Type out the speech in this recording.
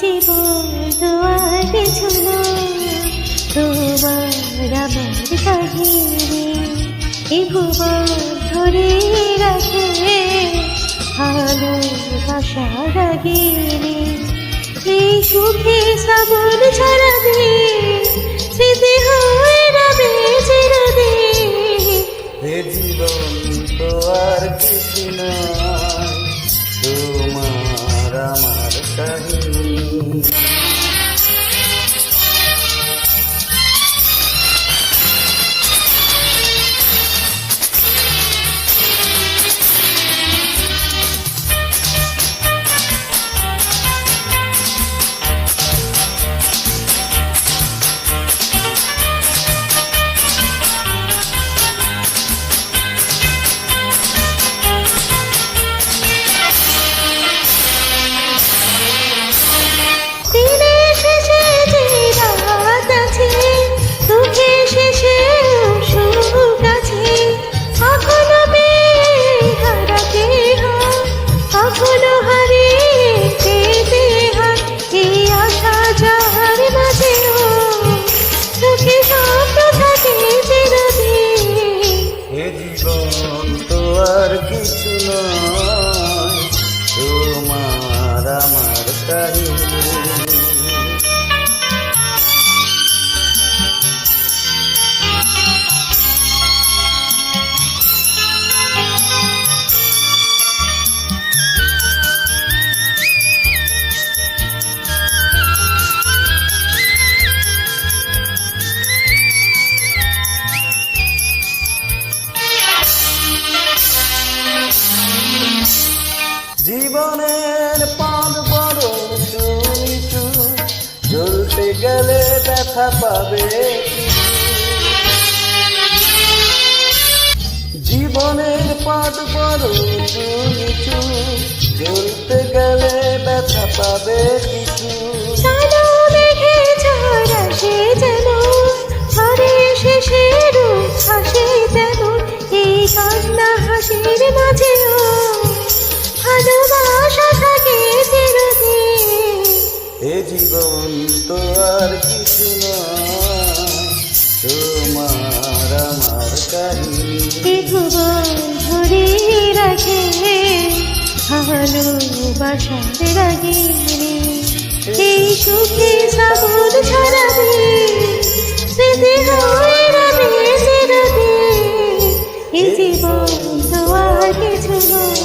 জীবন তো আর কিছু না, তোমার আমার কাহিনী এ ভুবন ধরে রাখে ভালোবাসা রাগিনী। এই সুখে শ্রাবণ ছড়াবে, স্মৃতি হয়ে রবে চিরদিন। এ জীবন তো আর কিছু নয়, তোমার আমার কাহিনী। জীবন তো আর কিছু নয়, তোমার আমার কাহিনী। জীবনের পথ বড় উঁচু নিচু, চলতে গেলে ব্যথা পাবে। জীবনের পথ বড় উঁচু নিচু, চলতে গেলে ব্যথা পাবে কিছু। হাসির মাঝেও ভালোবাসা থাকে চিরদিন। এ জীবন তো আর কিছু নয়, তোমার আমার কাহিনী। এ ভুবন ধরে রাখে ভালোবাসার রাগিনী। এই সুখে শ্রাবণ ছড়াবে, স্মৃতি হয়ে রবে চিরদিন। এ জীবন তো আর কিছু নয়।